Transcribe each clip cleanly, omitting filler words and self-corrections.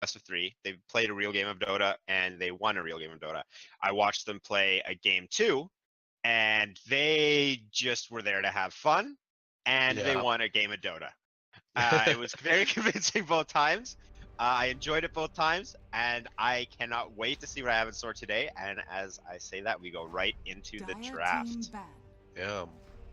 best of 3. They played a real game of Dota and they won a real game of Dota. I watched them play a game 2, and they just were there to have fun, and they Yeah. won a game of Dota. It was very convincing both times. I enjoyed it both times, and I cannot wait to see what I have in store today. And as I say that, we go right into the draft. Yeah.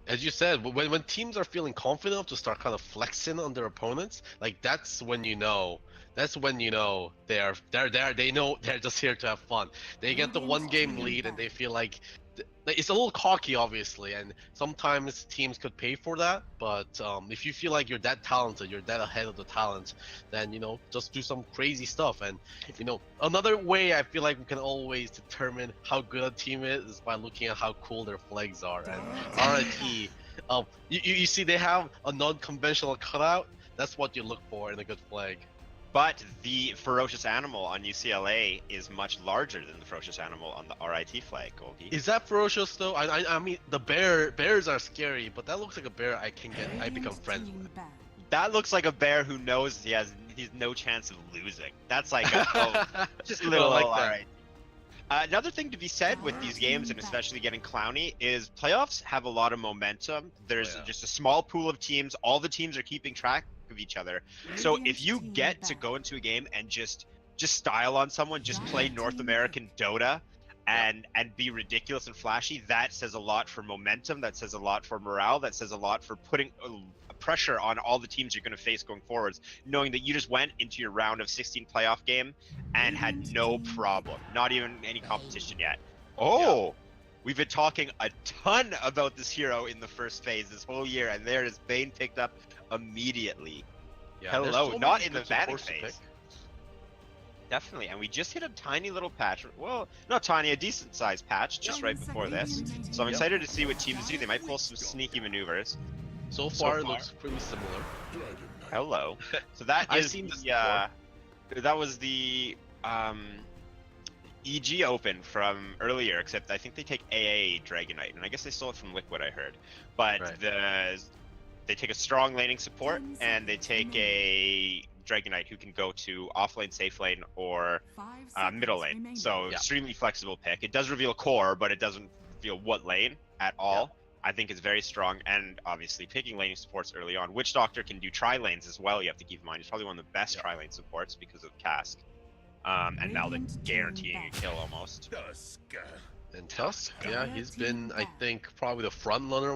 As you said, when teams are feeling confident enough to start kind of flexing on their opponents, like that's when you know they know they're just here to have fun. They get the 1-game lead and they feel like it's a little cocky, obviously, and sometimes teams could pay for that. But if you feel like you're that talented, you're that ahead of the talent, then just do some crazy stuff. And another way I feel like we can always determine how good a team is by looking at how cool their flags are. And RIT, you see they have a non-conventional cutout. That's what you look for in a good flag. But the ferocious animal on UCLA is much larger than the ferocious animal on the RIT flag, Golgi. Is that ferocious though? I mean, the bears are scary, but that looks like a bear I become friends with. That looks like a bear who knows he's no chance of losing. That's like just a little like alright. Another thing to be said with these games, and especially getting clowny, is playoffs have a lot of momentum. There's just a small pool of teams. All the teams are keeping track of each other. So if you get to go into a game and just style on someone, just play North American Dota and be ridiculous and flashy, that says a lot for momentum. That says a lot for morale. That says a lot for putting pressure on all the teams you're going to face going forwards, knowing that you just went into your round of 16 playoff game and had no problem, not even any competition yet. We've been talking a ton about this hero in the first phase this whole year, and there is Bane picked up immediately. Hello, so not in the banning phase. Definitely, and we just hit a tiny little patch. Well, not tiny, a decent sized patch just right before this. So I'm excited to see what teams do. They might pull some sneaky maneuvers. So far, it looks pretty similar. Hello. So that is that was the EG Open from earlier, except I think they take AA Dragonite, and I guess they stole it from Liquid, I heard. But they take a strong laning support, and they take a Dragonite who can go to offlane, safe lane, or middle lane. So extremely flexible pick. It does reveal core, but it doesn't reveal what lane at all. I think it's very strong, and obviously picking laning supports early on. Witch Doctor can do tri-lanes as well, you have to keep in mind. He's probably one of the best tri-lane supports because of Cask. And Malden guaranteeing a kill almost. And Tusk, he's been, I think, probably the front runner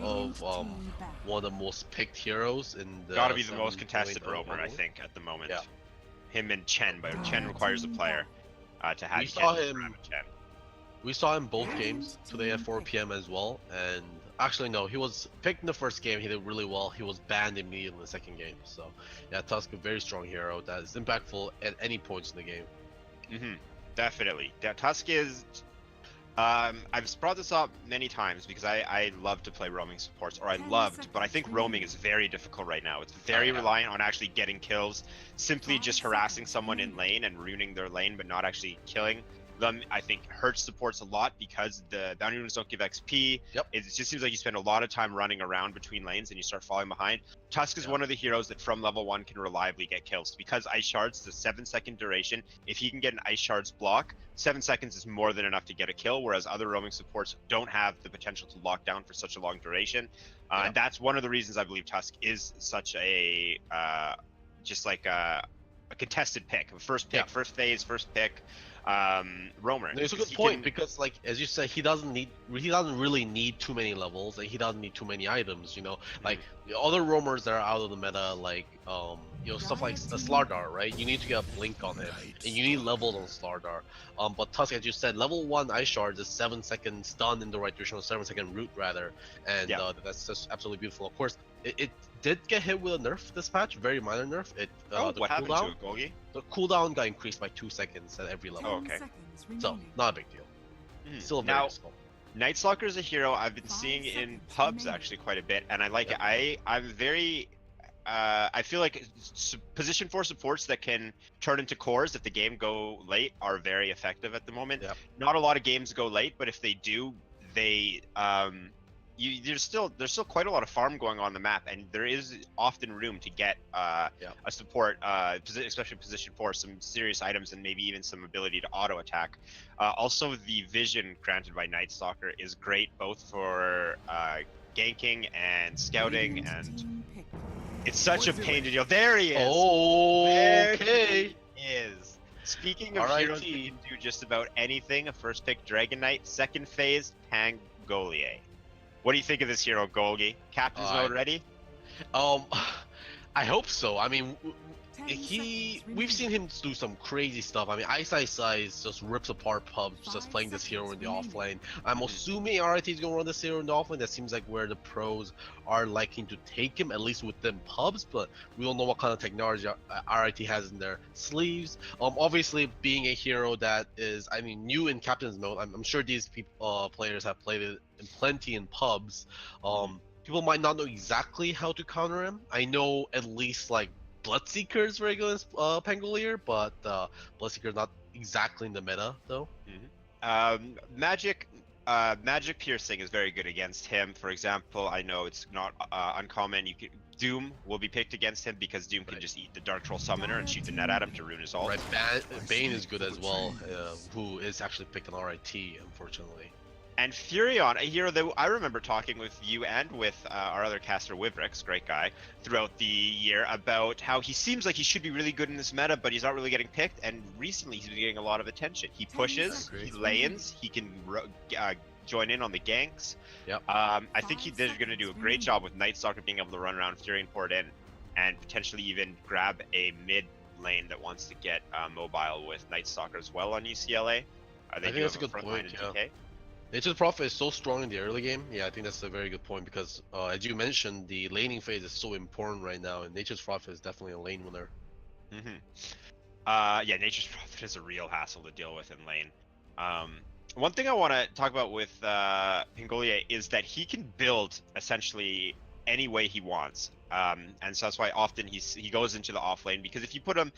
of one of the most picked heroes in the... Gotta be the most contested roamer, I think, at the moment. Him and Chen, but Chen requires a player to have Chen. We saw him both games today at 4 PM as well, and actually no, he was picked in the first game, he did really well. He was banned immediately in the second game. So yeah, Tusk, a very strong hero that is impactful at any points in the game. Definitely. Tusk is... I've brought this up many times because I love to play roaming supports, or but I think roaming is very difficult right now. It's very reliant on actually getting kills, simply just harassing someone in lane and ruining their lane, but not actually killing them. I think hurts supports a lot because the bounty runes don't give XP. It just seems like you spend a lot of time running around between lanes and you start falling behind. Tusk is one of the heroes that from level 1 can reliably get kills because Ice Shards, the 7-second duration, if he can get an Ice Shards block, 7 seconds is more than enough to get a kill, whereas other roaming supports don't have the potential to lock down for such a long duration. And that's one of the reasons I believe Tusk is such a just like a contested pick, first pick, first phase, first pick. Roamer. It's a good point because, like as you said, he doesn't really need too many levels, and he doesn't need too many items. Like the other roamers that are out of the meta, like stuff like the Slardar, right? You need to get a blink on him, and you need levels on Slardar. But Tusk, as you said, level 1 Ice Shard is 7-second stun in the right direction, or 7-second root rather, and that's just absolutely beautiful. Of course, it did get hit with a nerf this patch, very minor nerf. What happened to it, Golgi? The cooldown got increased by 2 seconds at every level. So, not a big deal. Still a very useful. Night Stalker is a hero I've been seeing in pubs actually quite a bit, and I like it. I'm very... I feel like position 4 supports that can turn into cores if the game go late are very effective at the moment. Not a lot of games go late, but if they do, they there's still quite a lot of farm going on the map, and there is often room to get a support, especially position 4, some serious items and maybe even some ability to auto attack. Also, the vision granted by Night Stalker is great both for ganking and scouting, and it's such a pain to deal. There he is. Okay. There he is. Speaking of heroes RIT. that can do just about anything, a first pick Dragon Knight, second phase Pangolier. What do you think of this hero, Golgi? Captain's mode ready? I hope so. I mean, we've seen him do some crazy stuff. I mean, Ice just rips apart pubs just playing this hero in the offlane. I'm assuming RIT is gonna run this hero in the offlane. That seems like where the pros are liking to take him, at least within pubs. But we don't know what kind of technology RIT has in their sleeves. Obviously, being a hero that is, I mean, new in Captain's mode, I'm sure these players have played it in plenty in pubs. People might not know exactly how to counter him. I know at least like Bloodseeker is very good against Pangolier, but Bloodseeker is not exactly in the meta though. Magic piercing is very good against him. For example, I know it's not uncommon. Doom will be picked against him because Doom can just eat the Dark Troll Summoner and shoot the net at him to ruin his ult. Right, Bane is good as well, who is actually picked on RIT, unfortunately. And Furion, a hero that I remember talking with you and with our other caster, Wivrix, great guy, throughout the year about how he seems like he should be really good in this meta, but he's not really getting picked. And recently he's been getting a lot of attention. He pushes, he lanes, he can join in on the ganks. Yep. I think they're going to do a great job with Night Stalker being able to run around Furion port in and potentially even grab a mid lane that wants to get mobile with Night Stalker as well on UCLA. I think that's a good point, yeah. Nature's Prophet is so strong in the early game. Yeah, I think that's a very good point because, as you mentioned, the laning phase is so important right now, and Nature's Prophet is definitely a lane winner. Yeah, Nature's Prophet is a real hassle to deal with in lane. One thing I want to talk about with Pangolier is that he can build essentially any way he wants. And so that's why often he goes into the off lane, because if you put him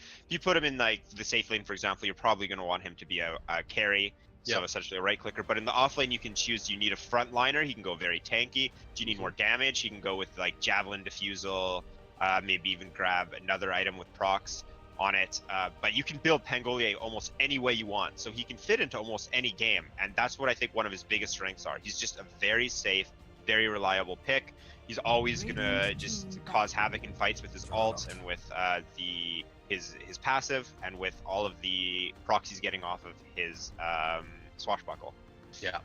in like the safe lane, for example, you're probably going to want him to be a carry. So essentially a right clicker, but in the off lane you can choose, do you need a frontliner? He can go very tanky. Do you need more damage? He can go with like Javelin Diffusal, maybe even grab another item with procs on it. But you can build Pangolier almost any way you want. So he can fit into almost any game. And that's what I think one of his biggest strengths are. He's just a very safe, very reliable pick. He's always gonna just cause havoc in fights with his ults and with his passive and with all of the procs he's getting off of his swashbuckle. Yeah.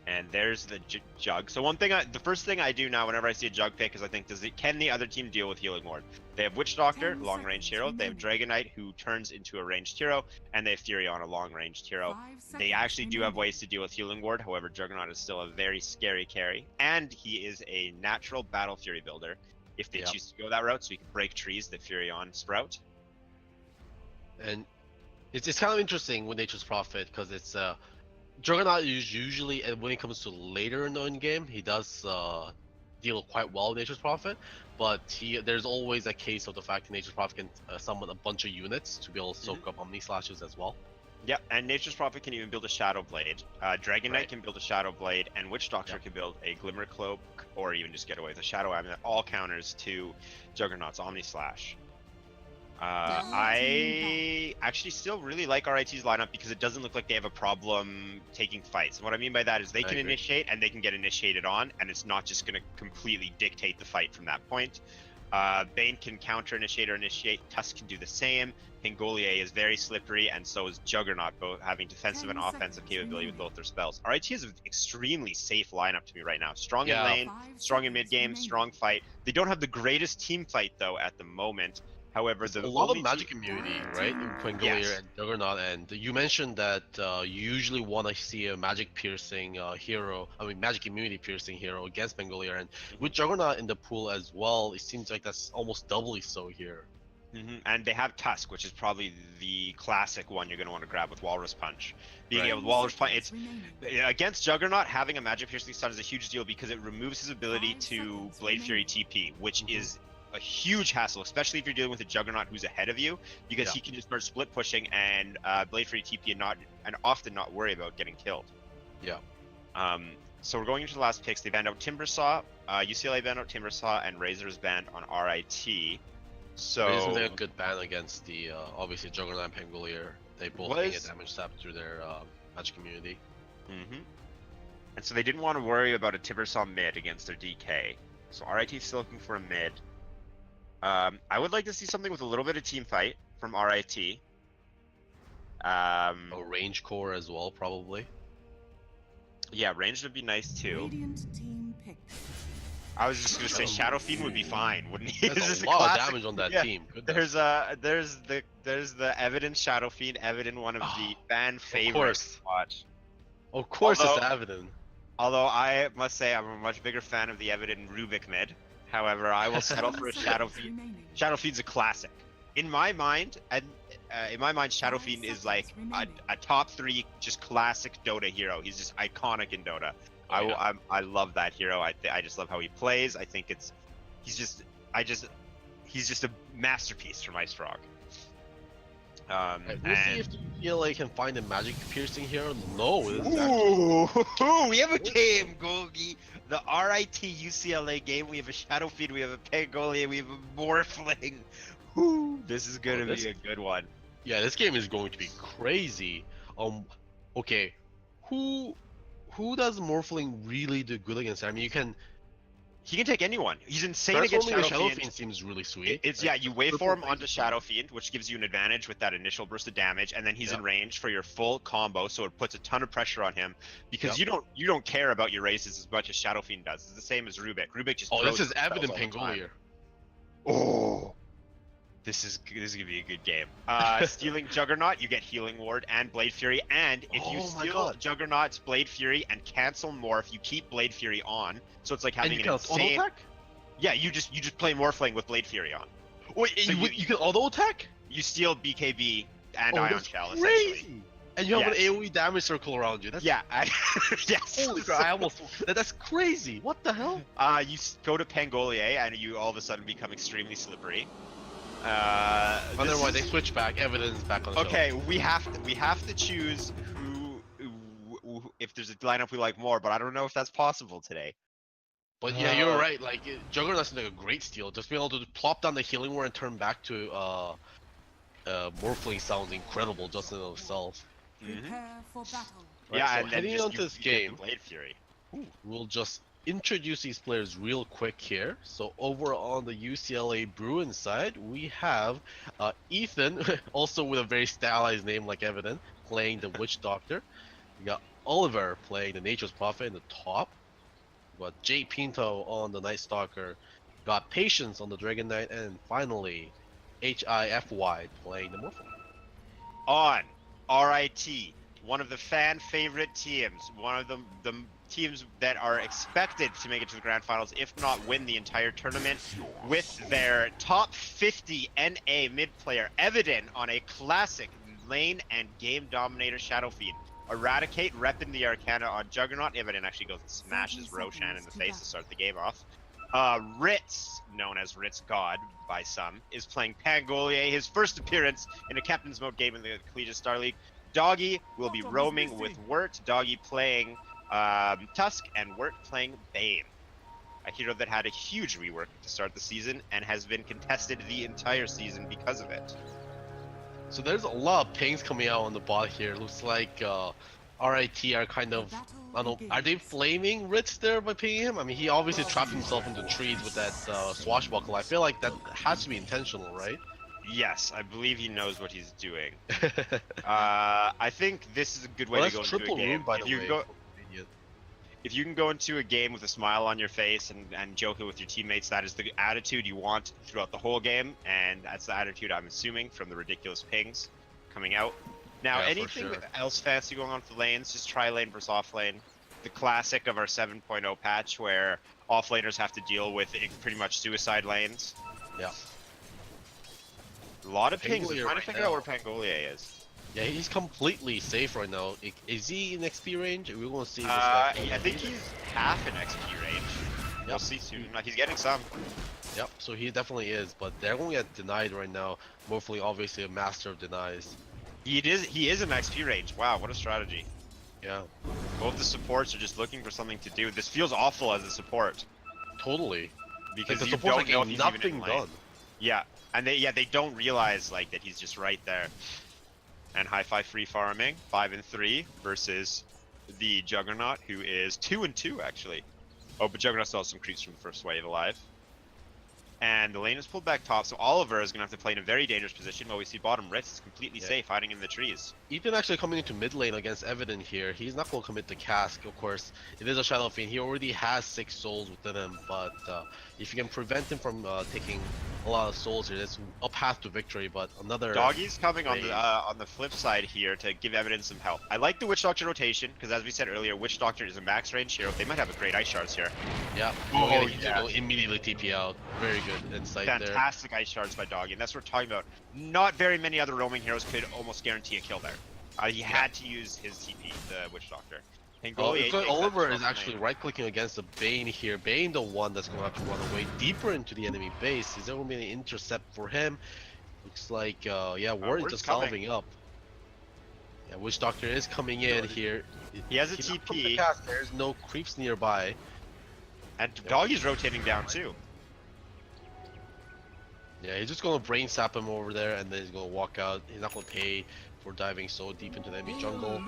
And there's the jug. So the first thing I do now whenever I see a jug pick is I think, can the other team deal with Healing Ward? They have Witch Doctor, long range hero. They have Dragon Knight, who turns into a ranged hero, and they have Furion, a long ranged hero. They actually do have ways to deal with Healing Ward. However, Juggernaut is still a very scary carry, and he is a natural Battle Fury builder if they choose to go that route, so he can break trees that Furion sprout. And it's kind of interesting with Nature's Prophet because it's Juggernaut is usually, and when it comes to later in the end game, he does deal quite well with Nature's Prophet, but there's always a case of the fact that Nature's Prophet can summon a bunch of units to be able to soak up Omni Slashes as well. Yeah, and Nature's Prophet can even build a Shadow Blade. Dragon Knight can build a Shadow Blade, and Witch Doctor can build a Glimmer Cloak, or even just get away with a Shadow Amulet. All counters to Juggernaut's Omni Slash. I actually still really like RIT's lineup because it doesn't look like they have a problem taking fights. And what I mean by that is they can initiate and they can get initiated on, and it's not just going to completely dictate the fight from that point. Bane can counter initiate or initiate. Tusk can do the same. Pangolier is very slippery, and so is Juggernaut, both having defensive and offensive capability with both their spells. RIT is an extremely safe lineup to me right now. Strong in lane, strong in mid game, strong fight. They don't have the greatest team fight though at the moment. However, a lot of magic immunity, right, in Pangolier and Juggernaut, and you mentioned that you usually want to see a magic piercing hero, magic immunity piercing hero against Pangolier, and with Juggernaut in the pool as well, it seems like that's almost doubly so here. And they have Tusk, which is probably the classic one you're going to want to grab with Walrus Punch. Being able to Walrus Punch, it's against Juggernaut, having a magic piercing stun is a huge deal because it removes his ability to Blade Fury TP, which is a huge hassle, especially if you're dealing with a Juggernaut who's ahead of you, because he can just start split pushing and Blade Free TP and often not worry about getting killed. So we're going into the last picks. They banned out Timbersaw, UCLA banned out Timbersaw, and Razor's banned on RIT. So Razor did a good ban against the obviously Juggernaut and Pangolier. They both can get damage sap through their match community. And so they didn't want to worry about a Timbersaw mid against their DK. So RIT is still looking for a mid. I would like to see something with a little bit of team fight from RIT. A range core as well, probably. Yeah, range would be nice too. Radiant team picks. I was just gonna say Shadow Fiend would be fine, wouldn't he? There's a lot of damage on that team. Goodness. There's the Evident Shadow Fiend. Evident, one of the fan favorites to watch. Of course, it's Evident. Although I must say I'm a much bigger fan of the Evident Rubik mid. However, I will settle for a Shadow Fiend. Shadow Fiend's a classic. In my mind, Shadow Fiend is like a top 3 just classic Dota hero. He's just iconic in Dota. I love that hero. I just love how he plays. I think he's just a masterpiece for my Strong. We'll see if UCLA can find a magic piercing hero. No, we have a game, Gogi. The RIT UCLA game. We have a Shadow Fiend. We have a Pangolier. We have a Morphling. This is gonna be a good one. Yeah, this game is going to be crazy. Okay, who does Morphling really do good against? I mean, he can take anyone. He's insane against Shadow Fiend. Seems really sweet. You waveform onto Shadow Fiend, which gives you an advantage with that initial burst of damage, and then he's in range for your full combo, so it puts a ton of pressure on him because you don't care about your races as much as Shadow Fiend does. It's the same as Rubik. Rubik just this is Evident Pangolier. This is gonna be a good game. Stealing Juggernaut, you get Healing Ward and Blade Fury, and if you steal Juggernaut's Blade Fury and cancel Morph, you keep Blade Fury on. So it's like having an insane. Yeah, you just play Morphling with Blade Fury on. Wait, so you can auto attack? You steal BKB and Ion Shell crazy. Essentially. And you have an AoE damage circle around you. That's yes. Holy crap! That's crazy. What the hell? You go to Pangolier and you all of a sudden become extremely slippery. Otherwise, they switch back. Evidence back on the show. We have to choose who if there's a lineup we like more, but I don't know if that's possible today. But yeah, you're right. Like Juggernaut's like a great steal. Just being able to plop down the Healing Ward and turn back to Morphling sounds incredible just in itself. Prepare for battle. Yeah, so and heading into this game, Blade Fury. We'll just introduce these players real quick here. So over on the UCLA Bruins side, we have Ethan, also with a very stylized name like Evident, playing the Witch Doctor. We got Oliver playing the Nature's Prophet in the top. We got Jay Pinto on the Night Stalker. Got Patience on the Dragon Knight, and finally HIFY playing the Morphling. On RIT, one of the fan favorite teams, one of the teams that are expected to make it to the grand finals, if not win the entire tournament, with their top 50 NA mid player Evident on a classic lane and game dominator Shadow Fiend. Eradicate repping the Arcana on Juggernaut. Evident actually goes and smashes Ro16 in the face to start the game off. Ritz, known as Ritz God by some, is playing Pangolier, his first appearance in a captain's mode game in the Collegiate Star League. Doggy will be roaming with Wirt, Doggy playing Tusk, and Wirt playing Bane. A hero that had a huge rework to start the season and has been contested the entire season because of it. So there's a lot of pings coming out on the bot here. Looks like RIT are kind of, I don't know, are they flaming Ritz there by pinging him? I mean, he obviously trapped himself into trees with that swashbuckle. I feel like that has to be intentional, right? Yes, I believe he knows what he's doing. I think this is a good way to go into a game. If you can go into a game with a smile on your face and joking with your teammates, that is the attitude you want throughout the whole game, and that's the attitude I'm assuming from the ridiculous pings coming out. Now, anything else fancy going on for the lanes, just try lane versus off lane. The classic of our 7.0 patch where off laners have to deal with pretty much suicide lanes. Yeah. A lot of pings. I'm trying to figure out where Pangolier is. Yeah, he's completely safe right now. Is he in XP range? We're gonna see this guy. I think he's half in XP range. Yep. We'll see soon. He's getting some. Yep, so he definitely is, but they're going to get denied right now. Morphling obviously a master of denies. He is in XP range. Wow, what a strategy. Yeah, Both the supports are just looking for something to do. This feels awful as a support totally. because The you support's don't know if getting he's even in nothing lane. done. Yeah, and they don't realize like that he's just right there. And Hi-Fi free farming 5-3 versus the Juggernaut, who is 2-2 actually. Oh, but Juggernaut still has some creeps from the first wave alive. And the lane is pulled back top, so Oliver is going to have to play in a very dangerous position while we see bottom RIT is completely safe, hiding in the trees. Ethan actually coming into mid lane against Evident here. He's not going to commit the cask, of course. It is a Shadow Fiend. He already has 6 souls within him, but if you can prevent him from taking a lot of souls here, that's a path to victory, but another... Doggy's coming on the flip side here to give Evidence some help. I like the Witch Doctor rotation, because as we said earlier, Witch Doctor is a max range hero. They might have a great Ice Shards here. Yeah, Oh, yeah. Immediately TP out. Very good insight there. Fantastic Ice Shards by Doggy, and that's what we're talking about. Not very many other roaming heroes could almost guarantee a kill there. He had to use his TP, the Witch Doctor. Oliver is actually right-clicking against the Bane here. Bane, the one that's going to have to run away deeper into the enemy base. Is there going to be an intercept for him? Looks like, yeah, Ward is just salving up. Yeah, Witch Doctor is coming in here. He has a TP. There's no creeps nearby. And Doggy's rotating down too. Yeah, he's just going to brain sap him over there, and then he's going to walk out. He's not going to pay for diving so deep into the enemy jungle.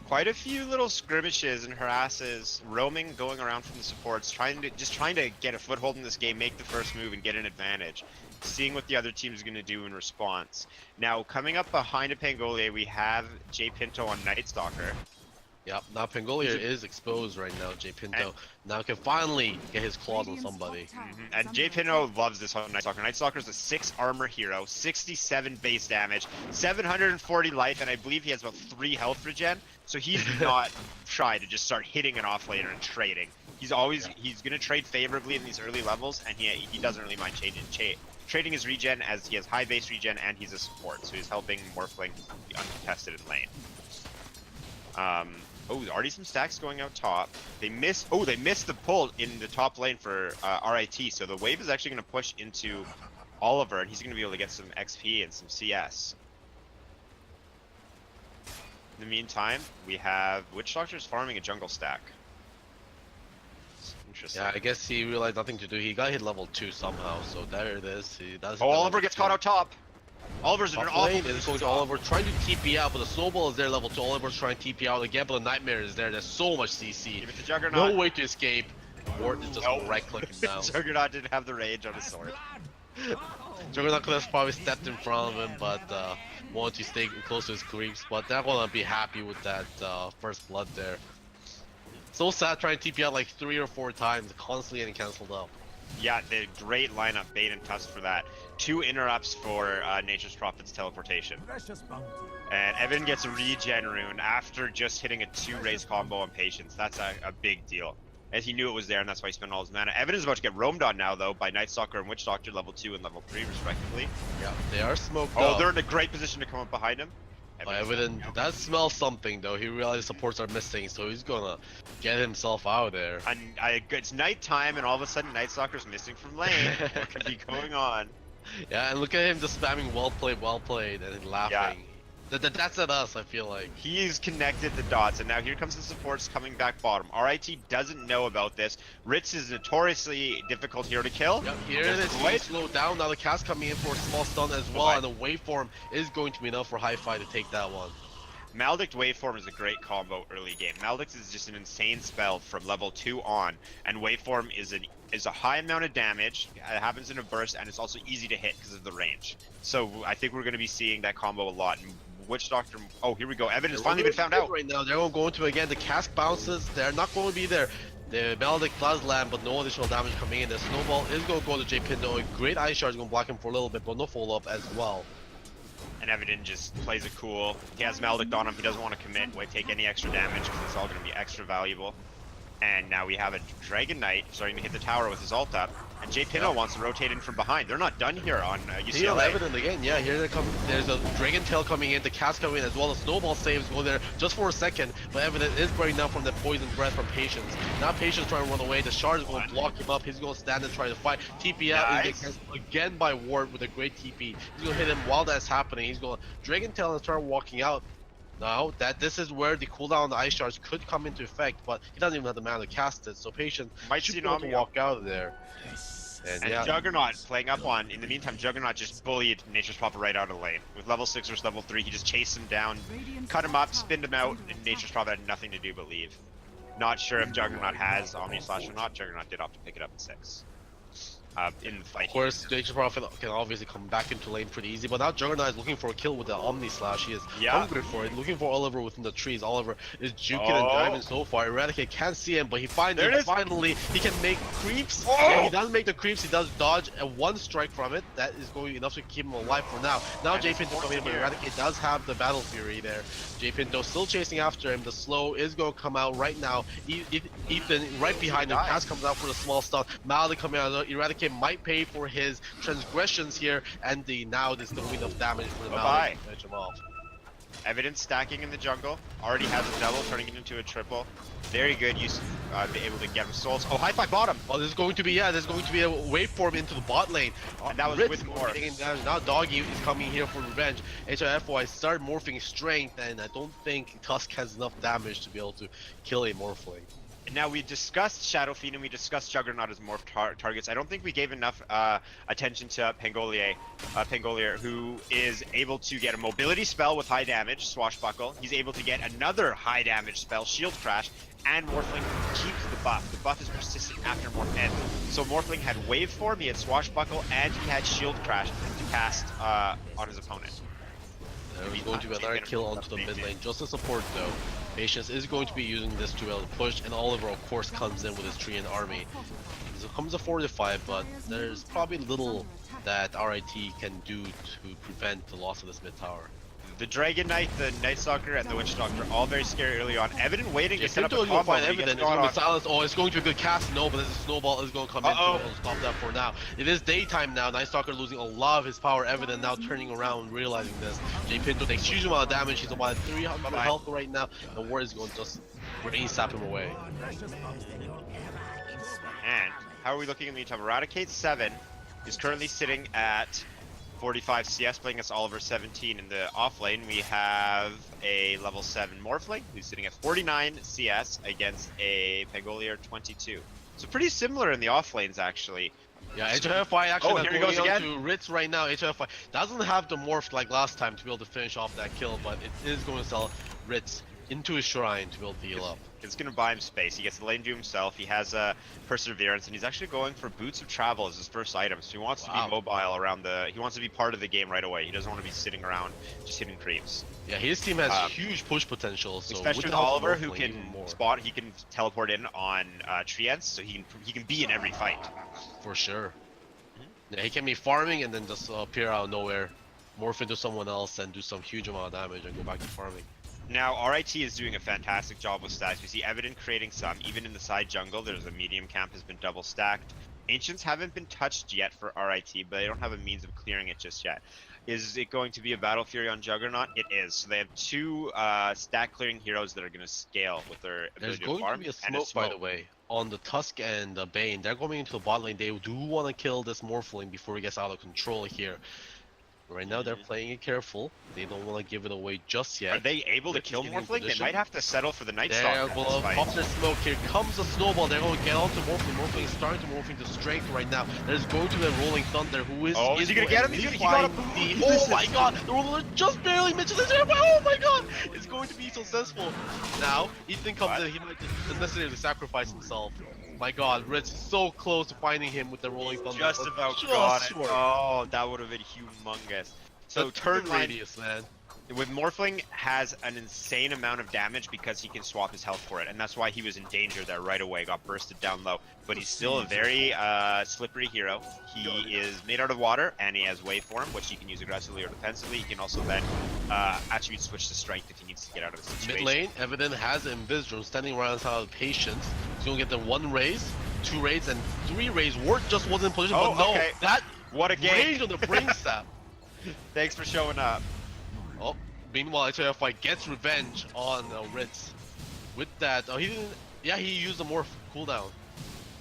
Quite a few little skirmishes and harasses, roaming, going around from the supports, trying to get a foothold in this game, make the first move, and get an advantage. Seeing what the other team is going to do in response. Now, coming up behind a Pangolier, we have J Pinto on Night Stalker. Yep, now Pangolier is exposed right now, J Pinto. Now can finally get his claws on somebody. And J Pinto loves this on Night Stalker. Night Stalker is a 6 armor hero, 67 base damage, 740 life, and I believe he has about 3 health regen. So he's not shy to just start hitting an offlaner and trading. He's gonna trade favorably in these early levels, and he doesn't really mind trading his regen, as he has high base regen and he's a support, so he's helping Morphling be uncontested in lane. Oh, already some stacks going out top. They missed the pull in the top lane for RIT, so the wave is actually going to push into Oliver, and he's going to be able to get some XP and some CS. In the meantime, we have Witch Doctor's farming a jungle stack. Interesting. Yeah, I guess he realized nothing to do. He got hit level 2 somehow, so there it is. He does. Oh, Oliver gets caught out top. Oliver's in an awful lane is going to Oliver trying to TP out, but the snowball is there level 2. Oliver's trying to TP out again, but the nightmare is there. There's so much CC. Give it to Juggernaut. No way to escape. Ward is just right clicking down. Juggernaut didn't have the range on his sword. Juggernaut could have probably stepped in front of him, but wanted to stay close to his creeps. But they're gonna be happy with that first blood there. So sad trying to TP out like 3 or 4 times, constantly getting cancelled out. Yeah, the great lineup, Bait and Tusk for that. 2 interrupts for Nature's Prophet's teleportation. And Evan gets a regen rune after just hitting a 2 raise combo on Patience. That's a big deal. As he knew it was there, and that's why he spent all his mana. Evan is about to get roamed on now, though, by Night Stalker and Witch Doctor level 2 and level 3, respectively. Yeah, they are smoked Oh, out. they're in a great position to come up behind him. Evan that smells something, though. He realized supports are missing, so he's gonna get himself out of there. And it's nighttime, and all of a sudden Night Stalker's missing from lane. What could be going on? Yeah, and look at him just spamming well played, and laughing. Yeah. That's at us, I feel like. He's connected the dots, and now here comes the supports coming back bottom. RIT doesn't know about this. Ritz is notoriously difficult hero to kill. Yep, here it is. He slowed down. Now the cast coming in for a small stun as well, and the waveform is going to be enough for Hi-Fi to take that one. Maledict Waveform is a great combo early game. Maledict is just an insane spell from level 2 on, and Waveform is a high amount of damage. It happens in a burst, and it's also easy to hit because of the range. So I think we're going to be seeing that combo a lot. And Witch Doctor, oh, here we go. Evan has finally been found out. Right now, they're going to go into again. The cask bounces. They're not going to be there. The Maledict does land, but no additional damage coming in. The snowball is going to go to J Pinto. A great Ice Shard is going to block him for a little bit, but no follow-up as well. And Evan just plays it cool. He has Maledict on him. He doesn't want to commit, take any extra damage because it's all going to be extra valuable. And now we have a Dragon Knight starting to hit the tower with his ult up. And J Pinto wants to rotate in from behind. They're not done here on UCLA. Evident again. Yeah, here they come. There's a Dragon Tail coming in, the cast coming in as well. The snowball saves go there just for a second, but Evident is burning down from the poison breath from Patience. Now Patience trying to run away. The shard is going to block him up. He's going to stand and try to fight. TP out. Nice. Again by Ward with a great TP. He's going to hit him while that's happening. He's going to Dragon Tail and start walking out. Now that this is where the cooldown on the ice shards could come into effect, but he doesn't even have the mana to cast it, so Patient Might should see be able to Nami walk out of there. And yeah, Juggernaut playing up on. In the meantime, Juggernaut just bullied Nature's Prophet right out of lane. With level 6 versus level 3, he just chased him down, cut him up, spinned him out, and Nature's Prophet had nothing to do but leave. Not sure if Juggernaut has Omni Slash or not. Juggernaut did opt to pick it up at 6. In the fight. of course, Nature's Prophet can obviously come back into lane pretty easy, but now Juggernaut is looking for a kill with the Omni Slash. He is hungry for it, looking for Oliver within the trees. Oliver is juking and driving so far. Eradicate can't see him, but he finds him. Finally, he can make creeps. Yeah, he doesn't make the creeps, he does dodge, and one strike from it. That is going enough to keep him alive for now. Now J Pinto coming in, but Eradicate does have the Battle Fury there. J Pinto still chasing after him. The slow is going to come out right now. Ethan right behind him. Cass comes out for the small stun. Maldy coming out. Eradicate might pay for his transgressions here, and now there's no enough damage for the Maldy to finish him off. Evidence stacking in the jungle. Already has a double, turning it into a triple. Very good use of able to get him souls. Oh, high five bottom. Oh, there's going to be a waveform into the bot lane. And that was Ritz with more. Now Doggy is coming here for revenge. HIFY start morphing strength, and I don't think Tusk has enough damage to be able to kill a Morphling. Now we discussed Shadow Fiend and we discussed Juggernaut as morph targets. I don't think we gave enough attention to Pangolier, who is able to get a mobility spell with high damage, Swashbuckle. He's able to get another high damage spell, Shield Crash, and Morphling keeps the buff. The buff is persistent after Morph ends. So Morphling had Waveform, he had Swashbuckle, and he had Shield Crash to cast on his opponent. There's going to be another kill onto the mid lane, just to support though. Patience is going to be using this to be able to push, and Oliver of course comes in with his Treant army. So it comes a 4-5, but there's probably little that RIT can do to prevent the loss of this mid tower. The Dragon Knight, the Night Stalker, and the Witch Doctor all very scary early on. Evident waiting to set up a combo. Evident is going to silence. Oh, it's going to be a good cast. No, but there's a snowball is going to come in to stop that for now. It is daytime now. Night Stalker losing a lot of his power. Evident now turning around, realizing this. J Pinto takes huge amount of damage. He's about 300 health right now. The war is going to just brain sap him away. And how are we looking in the meantime? Eradicate 7 is currently sitting at 45 CS, playing us Oliver 17. In the off lane, we have a level 7 Morphling who's sitting at 49 CS against a Pangolier 22. So pretty similar in the off lanes, actually. Yeah, HIFY actually here he goes again to Ritz right now. HIFY doesn't have the morph like last time to be able to finish off that kill, but it is going to sell Ritz into his shrine to be able to heal up. It's going to buy him space. He gets the lane to himself. He has Perseverance, and he's actually going for Boots of Travel as his first item. So he wants to be mobile around he wants to be part of the game right away. He doesn't want to be sitting around just hitting creeps. Yeah, his team has huge push potential. So especially with Oliver, who can he can teleport in on Treants, so he can be in every fight. For sure. Yeah, he can be farming and then just appear out of nowhere, morph into someone else, and do some huge amount of damage and go back to farming. Now, RIT is doing a fantastic job with stacks. We see Evident creating some. Even in the side jungle, there's a medium camp has been double stacked. Ancients haven't been touched yet for RIT, but they don't have a means of clearing it just yet. Is it going to be a Battle Fury on Juggernaut? It is. So they have 2 stack clearing heroes that are going to scale with their ability to farm. There's going to be a smoke, by the way, on the Tusk and the Bane. They're going into the bot lane. They do want to kill this Morphling before he gets out of control here. Right now they're playing it careful. They don't want to give it away just yet. Are they able to kill Morphling? They might have to settle for the Night Stalker. They're going to pop their smoke. Here comes the snowball. They're going to get onto Morphling. Morphling is starting to morph into strength right now. There's going to be a Rolling Thunder who is... Oh, is he going to get him? He got him. Oh my god! The Roller just barely mentioned this. Oh my god! It's going to be successful. Now, Ethan comes in. He might just necessarily sacrifice himself. My god, Ritz is so close to finding him with the Rolling Thunder. Just about got it. Oh, that would have been humongous. So turn radius, man. With Morphling has an insane amount of damage because he can swap his health for it, and that's why he was in danger there right away, got bursted down low. But he's still a very slippery hero. He is made out of water, and he has Waveform, which he can use aggressively or defensively. He can also then attribute switch to Strength if he needs to get out of the situation. Mid lane, Evident has Invisdrum standing around outside of Patience. He's going to get the 1 raise, 2 raids, and 3 raids. Ward just wasn't in position, but no, that what a game. Range on the brain sap. Thanks for showing up. Oh, meanwhile, HIFY gets revenge on Ritz. With that, he didn't. Yeah, he used the morph cooldown.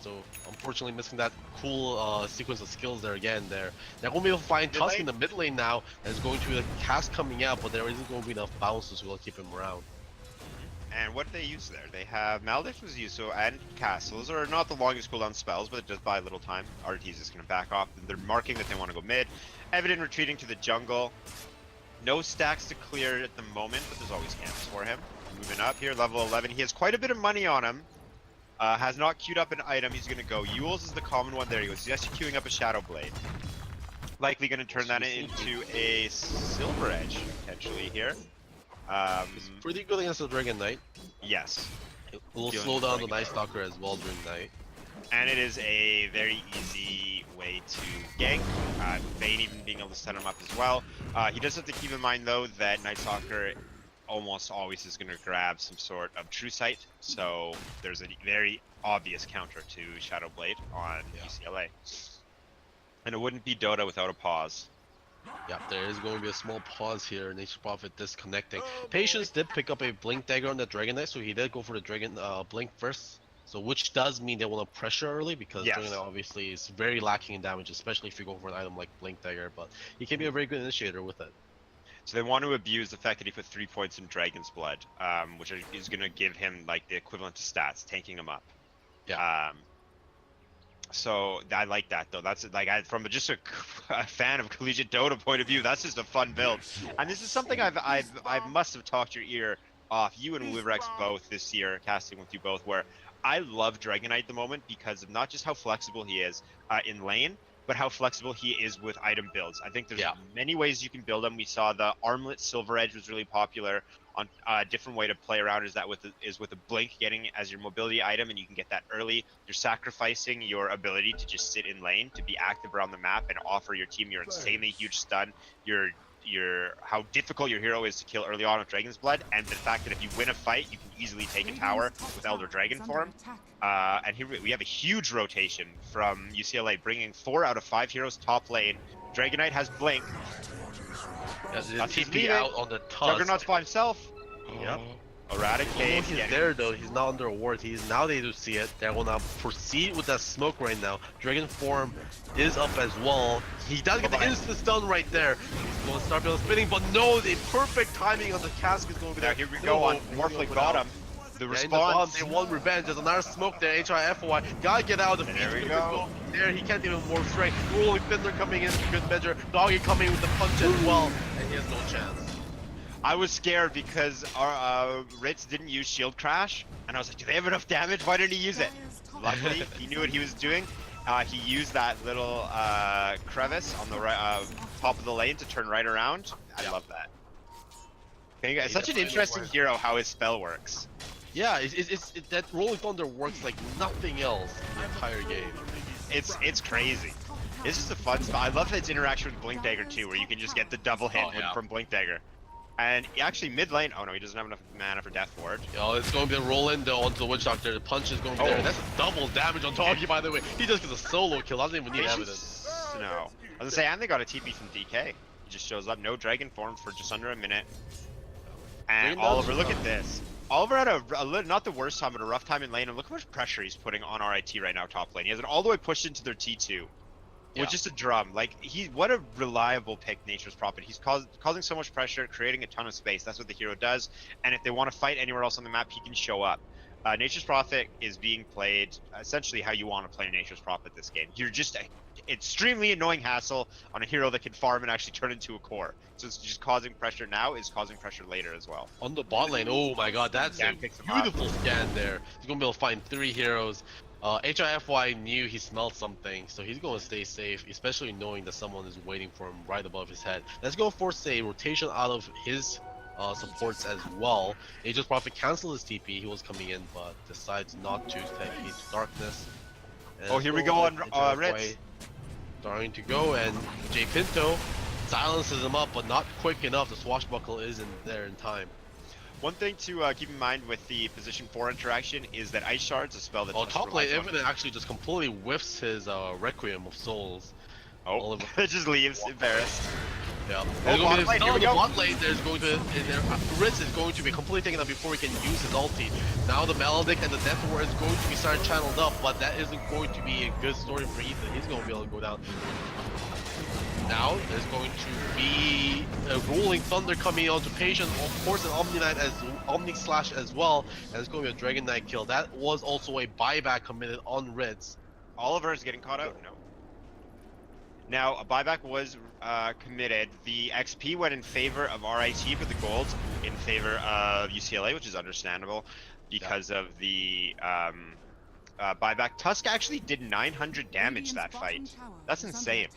So unfortunately missing that cool sequence of skills there again. They're going to be able to find Tusk in the mid lane now. There's going to be the cast coming out, but there isn't going to be enough bounces to keep him around. And what do they use there? They have Malediction was used, and Castles are not the longest cooldown spells, but it does buy a little time. RT is just going to back off. They're marking that they want to go mid. Evident retreating to the jungle. No stacks to clear at the moment, but there's always camps for him. Moving up here, level 11. He has quite a bit of money on him. Has not queued up an item. He's going to go. Yule's is the common one. There he goes. He's actually queuing up a Shadow Blade. Likely going to turn that into a Silver Edge, potentially here. It's pretty good against the Dragon Knight. Yes. It will slow down the Night Stalker as well during night. And it is a very easy way to gank. Vayne even being able to set him up as well. He does have to keep in mind though that Night Stalker almost always is going to grab some sort of True Sight. So there's a very obvious counter to Shadow Blade on UCLA. And it wouldn't be Dota without a pause. Yep, there is going to be a small pause here. Nature's Prophet disconnecting. Patience did pick up a Blink Dagger on the Dragon Knight, so he did go for the Dragon Blink first. So which does mean they want to pressure early because Dragon Knight obviously is very lacking in damage, especially if you go for an item like Blink Dagger. But he can be a very good initiator with it. So they want to abuse the fact that he put 3 points in Dragon's Blood, which is going to give him like the equivalent to stats, tanking him up. Yeah. So I like that though. That's like from just a fan of collegiate Dota point of view, that's just a fun build. And this is something I must have talked your ear off, you and Wiverex both this year, casting with you both, where I love Dragon Knight at the moment because of not just how flexible he is in lane, but how flexible he is with item builds. I think there's many ways you can build him. We saw the Armlet Silver Edge was really popular. On a different way to play around is with a blink getting as your mobility item, and you can get that early. You're sacrificing your ability to just sit in lane to be active around the map and offer your team your insanely huge stun, your how difficult your hero is to kill early on with Dragon's Blood, and the fact that if you win a fight, you can easily take a tower with Elder Dragon form. And here we have a huge rotation from UCLA, bringing 4 out of 5 heroes top lane. Dragon Knight has Blink. That's TP out on the Tusk. Juggernaut's by himself. Yep. Eradicate. He's there though. He's not under a ward. He's now they do see it. They're gonna proceed with that smoke right now. Dragon form is up as well. He does get the instant stun right there. He's going to start building spinning, but no, the perfect timing on the cask is going to be there. Here we go on Morphling bottom. The response. They want revenge. There's another smoke there. HIFY. Gotta get out of the There we go. There, he can't even more strength. Rolling Thunder coming in for good measure. Doggy coming with the punch as well, and he has no chance. I was scared because our RITs didn't use Shield Crash, and I was like, do they have enough damage? Why didn't he use it? Luckily, he knew what he was doing. He used that little crevice on the right, top of the lane to turn right around. I love that. It's such an interesting hero how his spell works. Yeah, that Rolling Thunder works like nothing else in the entire game. It's crazy. It's just a fun spell. I love its interaction with Blink Dagger too, where you can just get the double hit from Blink Dagger. And actually mid lane, oh no, he doesn't have enough mana for Death Ward. Oh, it's going to be a roll in though onto the Witch Doctor. The punch is going to be there. That's a double damage on Doggy, by the way. He just gets a solo kill. Doesn't even need evidence. No. I was gonna say, and they got a TP from DK. He just shows up, no Dragon form for just under a minute. And Oliver, look at this. Oliver had a not the worst time, but a rough time in lane, and look how much pressure he's putting on RIT right now top lane. He has it all the way pushed into their T2. With just a drum. Like, what a reliable pick, Nature's Prophet. He's causing so much pressure, creating a ton of space. That's what the hero does. And if they want to fight anywhere else on the map, he can show up. Nature's Prophet is being played essentially how you want to play Nature's Prophet this game. You're just an extremely annoying hassle on a hero that can farm and actually turn into a core. So it's just causing pressure now, is causing pressure later as well. On the bot lane, oh my god, that's a beautiful scan there. He's going to be able to find 3 heroes. HIFY knew he smelled something, so he's going to stay safe, especially knowing that someone is waiting for him right above his head. Let's go force a rotation out of his supports as well. Nature's Prophet canceled his TP, he was coming in, but decides not to take his darkness. And here we go on RIT. Starting to go, and J Pinto silences him up, but not quick enough. The swashbuckle isn't there in time. One thing to keep in mind with the position 4 interaction is that Ice Shard's a spell that top lane Evident actually just completely whiffs his Requiem of Souls. Oh, it just leaves, embarrassed. Yeah. Oh, bottom lane, Still here in we the go. bot lane, there's going to RIT is going to be completely taken up before he can use his ulti. Now the Maledict and the Death Ward is going to be started channeled up, but that isn't going to be a good story for Ethan. He's going to be able to go down. Now there's going to be a Rolling Thunder coming onto Patient, of course an Omni Slash as well, and it's going to be a Dragon Knight kill. That was also a buyback committed on RITs. Oliver is getting caught out. No. Now, a buyback was committed. The XP went in favor of RIT, but the gold in favor of UCLA, which is understandable because of the buyback. Tusk actually did 900 damage that fight. That's insane.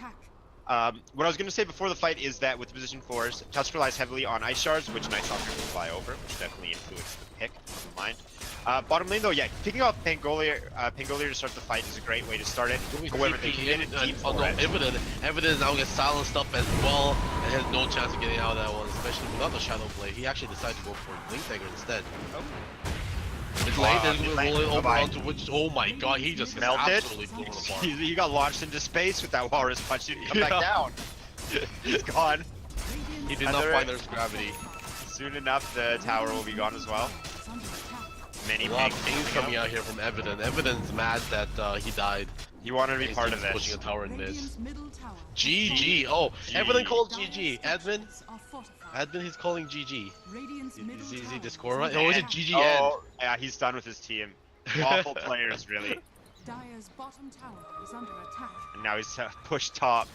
What I was going to say before the fight is that with position 4s, Tusk relies heavily on ice shards, which Night Stalker can fly over, which definitely influenced the pick. Never mind. Bottom lane though, yeah, picking off Pangolier to start the fight is a great way to start it. However, they can get it deep for it. Evidence now gets silenced up as well and has no chance of getting out of that one, especially without the Shadow Blade. He actually decided to go for Blink Dagger instead. His lane is rolling over onto which, oh my god, he just gets absolutely blown apart. He got launched into space with that Walrus punch. He didn't come back down. He's gone. He did not find Earth's gravity. Soon enough, the tower will be gone as well. A lot of things coming out here from Evident. Evident's mad that he died. He wanted to be part of this. Pushing a tower in mid. GG. Oh, Evident called GG. Admin, he's calling GG. Is he Discord right? Oh, is it GG? Oh, yeah, he's done with his team. Awful players, really. Dire's bottom tower is under attack. And now he's pushed top.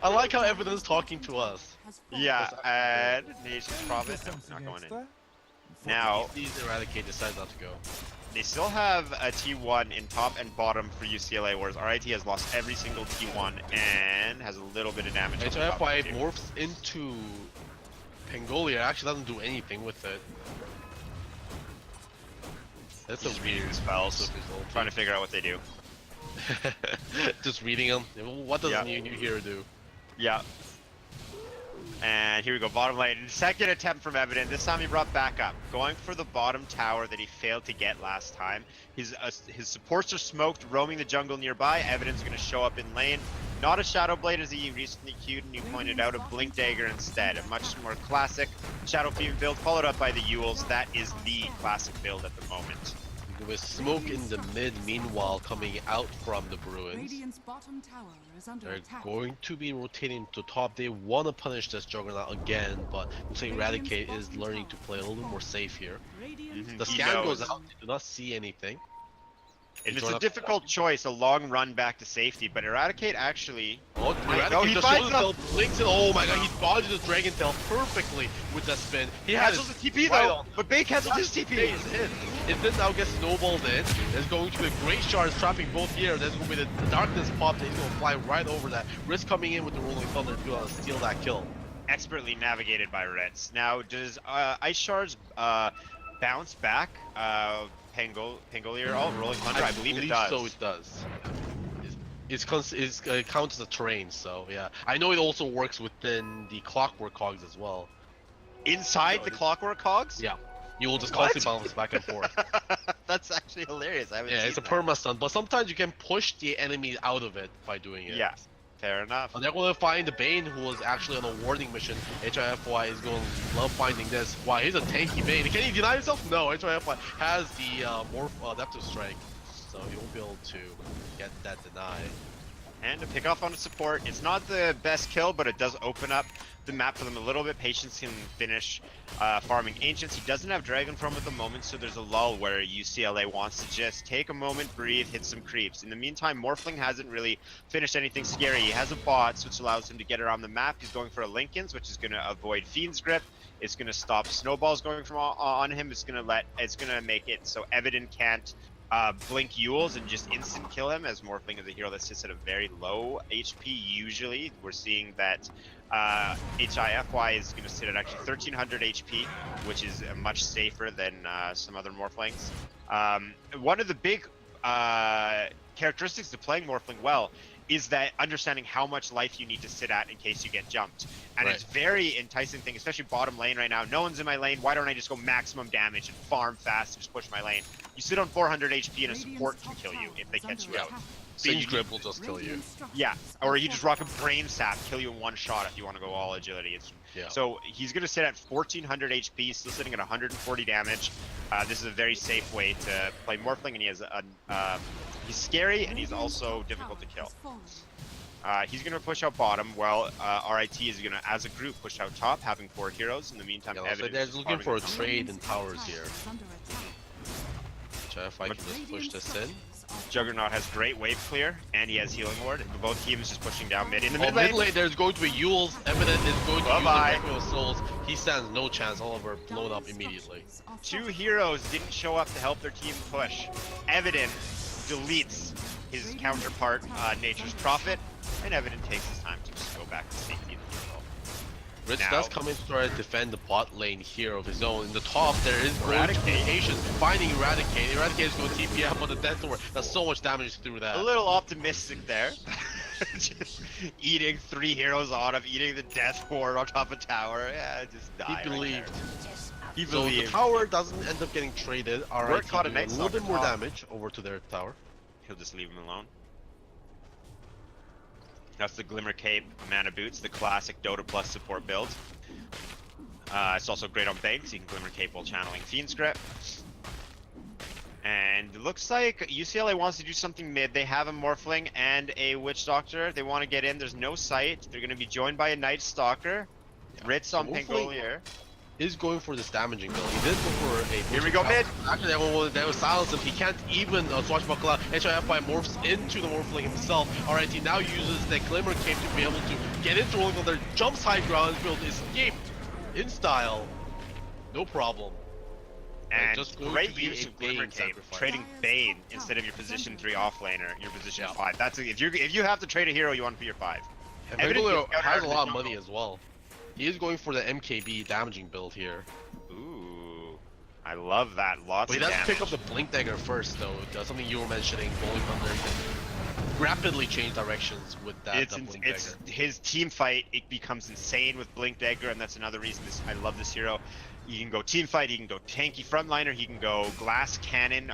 I like how Evident's talking to us. Yeah, and Nation's Province. No, not going in. Now, these Eradicate decides not to go. They still have a T1 in top and bottom for UCLA, whereas RIT has lost every single T1 and has a little bit of damage. HIFY morphs into Pangolier, actually doesn't do anything with it. That's a weird spells. Trying to figure out what they do. Just reading them. What does new hero do? Yeah. And here we go, bottom lane. Second attempt from Evident. This time he brought back up, going for the bottom tower that he failed to get last time. His supports are smoked, roaming the jungle nearby. Evident's going to show up in lane. Not a Shadow Blade as he recently queued, and you pointed out a Blink Dagger instead. A much more classic Shadow Fiend build, followed up by the Yules. That is the classic build at the moment. With smoke in the mid, meanwhile, coming out from the Bruins. They're going to be rotating to top. They want to punish this Juggernaut again, but looks like Eradicate is learning to play a little more safe here. The scan goes out, they do not see anything. It's a difficult choice, a long run back to safety, but Eradicate actually... Oh, Eradicate just shows himself, blinks it. Oh my god, he dodged his Dragon Tail perfectly with that spin. He cancels the TP though, but Bay cancels his TP. If this now gets snowballed in, there's going to be great shards trapping both here. There's going to be the darkness pop that he's going to fly right over that. Risk coming in with the Rolling Thunder to be able to steal that kill. Expertly navigated by Reds. Now, does Ice Shards bounce back? Pangolier, Rolling Thunder? I believe it does. So it does. It counts as a terrain, so yeah. I know it also works within the Clockwork Cogs as well. Inside the Clockwork Cogs? Yeah. You will just constantly bounce back and forth. That's actually hilarious. I haven't seen it's a perma-stun, but sometimes you can push the enemy out of it by doing it. Yeah, fair enough. And they're going to find the Bane, who was actually on a warding mission. HIFY is going to love finding this. Wow, he's a tanky Bane. Can he deny himself? No, HIFY has the Adaptive Strike, so he won't be able to get that deny. And to pick off on a support, it's not the best kill, but it does open up the map for them a little bit. Patience can finish farming Ancients. He doesn't have Dragon Form at the moment, so there's a lull where UCLA wants to just take a moment, breathe, hit some creeps. In the meantime, Morphling hasn't really finished anything scary. He has a bots, which allows him to get around the map. He's going for a Linken's, which is going to avoid Fiend's Grip. It's going to stop snowballs going from on him. It's going to make it so Evident can't blink Yules and just instant kill him, as Morphling is a hero that sits at a very low HP usually. We're seeing that HIFY is going to sit at actually 1300 HP, which is much safer than some other Morphlings. One of the big characteristics to playing Morphling well is that understanding how much life you need to sit at in case you get jumped. And it's very enticing thing, especially bottom lane right now. No one's in my lane, why don't I just go maximum damage and farm fast and just push my lane? You sit on 400 HP and a support can kill you if they catch you out. Singe grip will just kill you. Yeah, or you just rock a brain sap, kill you in one shot if you want to go all agility. So he's going to sit at 1400 HP, still sitting at 140 damage. This is a very safe way to play Morphling, and he has he's scary, and he's also difficult to kill. He's going to push out bottom, while RIT is going to, as a group, push out top, having 4 heroes. In the meantime, Evan is looking for a trade in towers here. Try if I can just push this in. Juggernaut has great wave clear, and he has healing ward. Both teams just pushing down mid. In the mid lane, there's going to be Yule's. Evident is going to use the Echo Souls. He stands no chance. Oliver blown up immediately. 2 heroes didn't show up to help their team push. Evident deletes his counterpart, Nature's Prophet, and Evident takes his time to just go back to safety. RIT does come in to try to defend the bot lane here of his own. In the top, there is communication. Finding Eradicate. Eradicate is going to TP up on the Death Thur. That's so much damage through that. A little optimistic there. Just eating 3 heroes on him, eating the Death Ward on top of tower. Yeah, just die. He believed. He so believed. The tower doesn't end up getting traded. Alright, caught a little bit more damage over to their tower. He'll just leave him alone. That's the Glimmer Cape, Mana Boots, the classic Dota Plus support build. It's also great on banks. You can Glimmer Cape while channeling Fiend's Grip. And it looks like UCLA wants to do something mid. They have a Morphling and a Witch Doctor. They want to get in. There's no sight. They're going to be joined by a Night Stalker. Yeah. Ritz on Pangolier. Is going for this damaging build. He did go for a... Here we go mid! Actually, that was silenced him. He can't even swashbuckle out. HIFI morphs into the Morphling himself. RIT now uses the Glimmer Cape to be able to get into rolling on their jumps high ground build, escape in style. No problem. And just great use of Glimmer Cape, trading Bane instead of your position 3 offlaner, your position 5. That's if you have to trade a hero, you want to be your 5. And Pangolier has a lot of money as well. He is going for the MKB damaging build here. Ooh, I love that. Lots of damage. But he does pick up the Blink Dagger first, though. That's something you were mentioning. Bowling Thunder can rapidly change directions with that Blink Dagger. His team fight, it becomes insane with Blink Dagger, and that's another reason I love this hero. He can go team fight, he can go tanky frontliner, he can go glass cannon,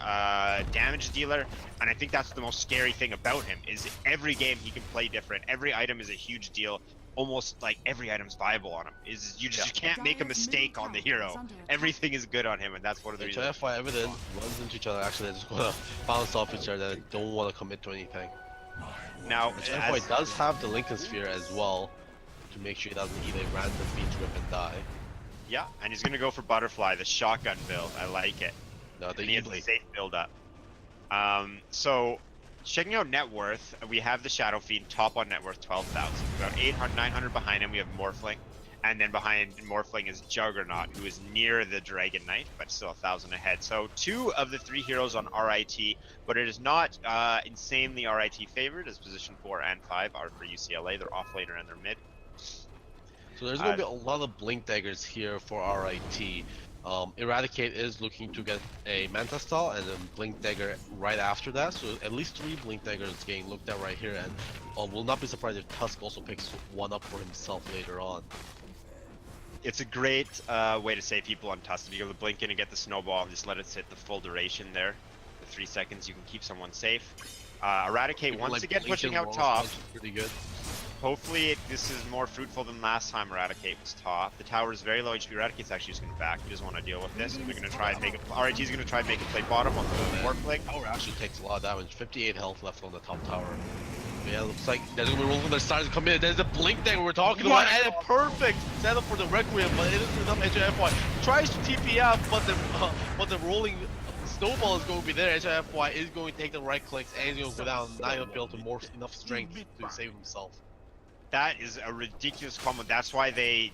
damage dealer, and I think that's the most scary thing about him, is every game he can play different. Every item is a huge deal. Almost like every item's viable on him. You can't make a mistake on the hero. Everything is good on him, and that's one of the reasons. HIFI Evident runs into each other. Actually, they're just gonna bounce off each other. They don't want to commit to anything. Now, HIFI does have the Lincoln Sphere as well to make sure he doesn't eat a random Fiend's Grip and die. Yeah, and he's gonna go for Butterfly, the shotgun build. I like it. No, he has a safe build up. So. Checking out net worth, we have the Shadow Fiend top on net worth 12,000. About 800, 900 behind him, we have Morphling. And then behind Morphling is Juggernaut, who is near the Dragon Knight, but still 1,000 ahead. So 2 of the 3 heroes on RIT, but it is not insanely RIT favored, as position 4 and 5 are for UCLA. They're off laner and they're mid. So there's going to be a lot of Blink Daggers here for RIT. Eradicate is looking to get a Manta Style and then Blink Dagger right after that, so at least 3 Blink Daggers getting looked at right here, and will not be surprised if Tusk also picks one up for himself later on. It's a great way to save people on Tusk. If you go to blink in and get the snowball and just let it sit the full duration there, the 3 seconds, you can keep someone safe. Eradicate once again pushing out top. Pretty good. Hopefully this is more fruitful than last time Eradicate was top. The tower is very low HP. Eradicate's actually just going to back. He doesn't want to deal with this. They're going to try and make it. RIT's going to try and make it play bottom on the Morphling. Tower actually takes a lot of damage. 58 health left on the top tower. Yeah, looks like there's going to be rolls on their sides to come in. There's a Blink Dagger we're talking about, and a perfect setup for the Requiem, but it isn't enough. HIFI tries to TP out, but the rolling snowball is going to be there. HIFI is going to take the right clicks, and he's going to go down. Not going to be able to morph enough strength to save himself. That is a ridiculous combo. That's why they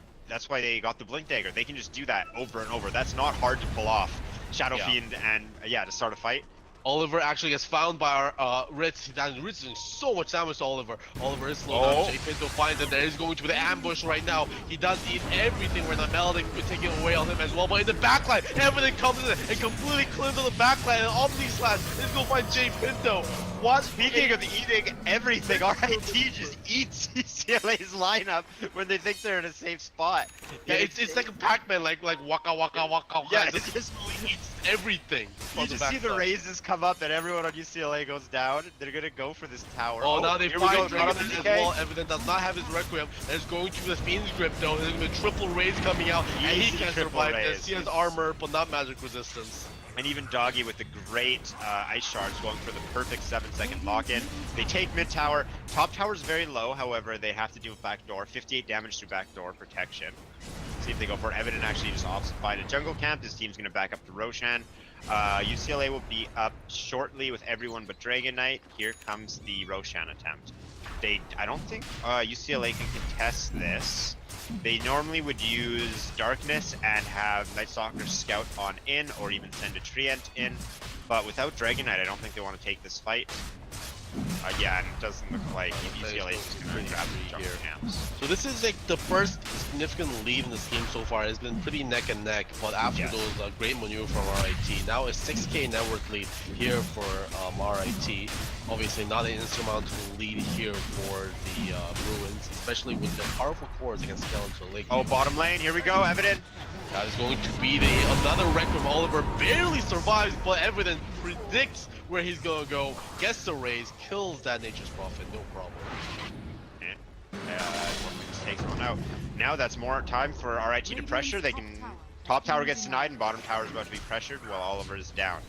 got the Blink Dagger. They can just do that over and over. That's not hard to pull off. Shadow Fiend and to start a fight. Oliver actually gets found by our RIT. RIT's doing so much damage to Oliver. Oliver is slow down. Jay Pinto finds that there is going to be the ambush right now. He does eat everything where the Melodic could take it away on him as well. But in the backline, everything comes in and completely cleans on the backline. And Omni Slash is going to find Jay Pinto. What? Speaking of eating everything, RIT just eats UCLA's lineup when they think they're in a safe spot. Yeah, it's like a Pac-Man, like waka waka waka. Yeah, it just eats everything. You just see the raises come come up and everyone on UCLA goes down, they're gonna go for this tower. Oh, now they here we go. find Not on Dragon the as DK. well. Evident does not have his Requiem. There's going to the Fiend's Grip though. There's gonna be triple raise coming out, and he Easy can triple survive raise. this. He has armor, but not magic resistance. And even Doggy with the great ice shards going for the perfect 7-second lock-in. They take mid tower. Top tower is very low, however, they have to do a backdoor. 58 damage through backdoor protection. See if they go for it. Evident actually just opts a jungle camp. This team's going to back up to Roshan. UCLA will be up shortly with everyone but Dragon Knight. Here comes the Roshan attempt. I don't think UCLA can contest this. They normally would use Darkness and have Night Stalker scout on in, or even send a Treant in. But without Dragon Knight, I don't think they want to take this fight. Yeah, and it doesn't look like UCLA is just going to grab the jungle camps. So this is like the first significant lead in this game so far. It's been pretty neck and neck, but after those great maneuver from RIT, now a 6k network lead here for RIT. Obviously not an insurmountable lead here for the Bruins, especially with the powerful cores against Skeletal Lake. Oh, bottom lane, here we go, Evident. That is going to be another wreck from Oliver. Barely survives, but Evident predicts where he's gonna go, gets the raise, kills that Nature's Prophet, no problem. Just takes one out. Now that's more time for RIT to pressure. They can. Top tower gets denied, and bottom tower is about to be pressured while Oliver is down.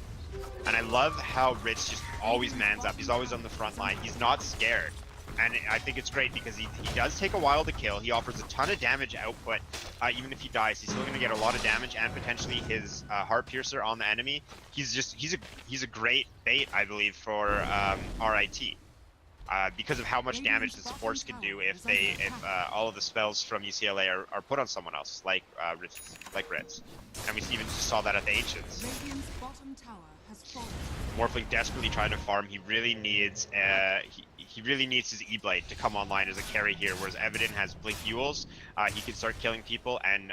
And I love how Rich just always mans up. He's always on the front line. He's not scared. And I think it's great because he does take a while to kill. He offers a ton of damage output. Even if he dies, he's still going to get a lot of damage and potentially his Heart Piercer on the enemy. He's a great bait, I believe, for RIT. Because of how much damage the supports can do if all of the spells from UCLA are put on someone else, like Ritz. And we even just saw that at the Ancients. Morphling desperately trying to farm. He really needs his E-Blade to come online as a carry here, whereas Evident has Blink Yules. He can start killing people, and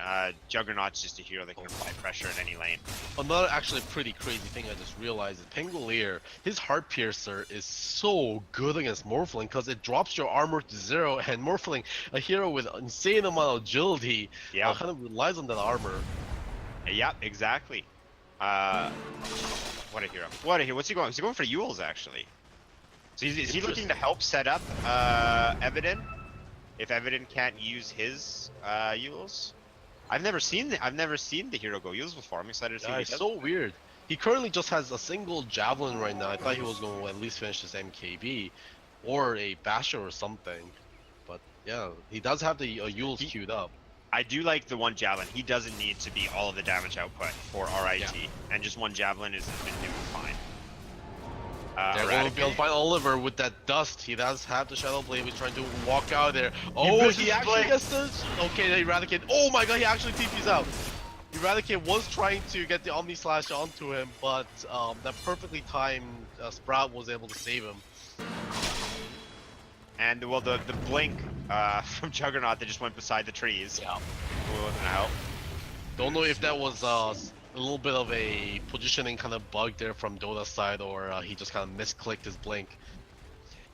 Juggernaut's just a hero that can apply pressure in any lane. Another actually pretty crazy thing I just realized is Pangolier, his Heart Piercer is so good against Morphling because it drops your armor to 0, and Morphling, a hero with insane amount of agility, kind of relies on that armor. Yeah, exactly. What a hero. What a hero. What's he going? He's going for Yules, actually. So is he looking to help set up Evident? If Evident can't use his Yules? I've never seen the hero go Yules before. I'm excited to see what he does. It's so weird. He currently just has a single Javelin right now. I thought he was going to at least finish his MKB or a Basher or something. But yeah, he does have the Yules queued up. I do like the one Javelin. He doesn't need to be all of the damage output for RIT. And just one Javelin has been doing fine. They're going to be able to find Oliver with that dust. He does have the Shadow Blade. He's trying to walk out there. Oh, he actually gets this. Okay, the Eradicate. Oh my god, he actually TP's out. Eradicate was trying to get the Omni Slash onto him, but that perfectly timed Sprout was able to save him. And well, the blink from Juggernaut that just went beside the trees. Yeah. Wasn't help. Don't know if that was a little bit of a positioning kind of bug there from Dota's side, or he just kind of misclicked his blink.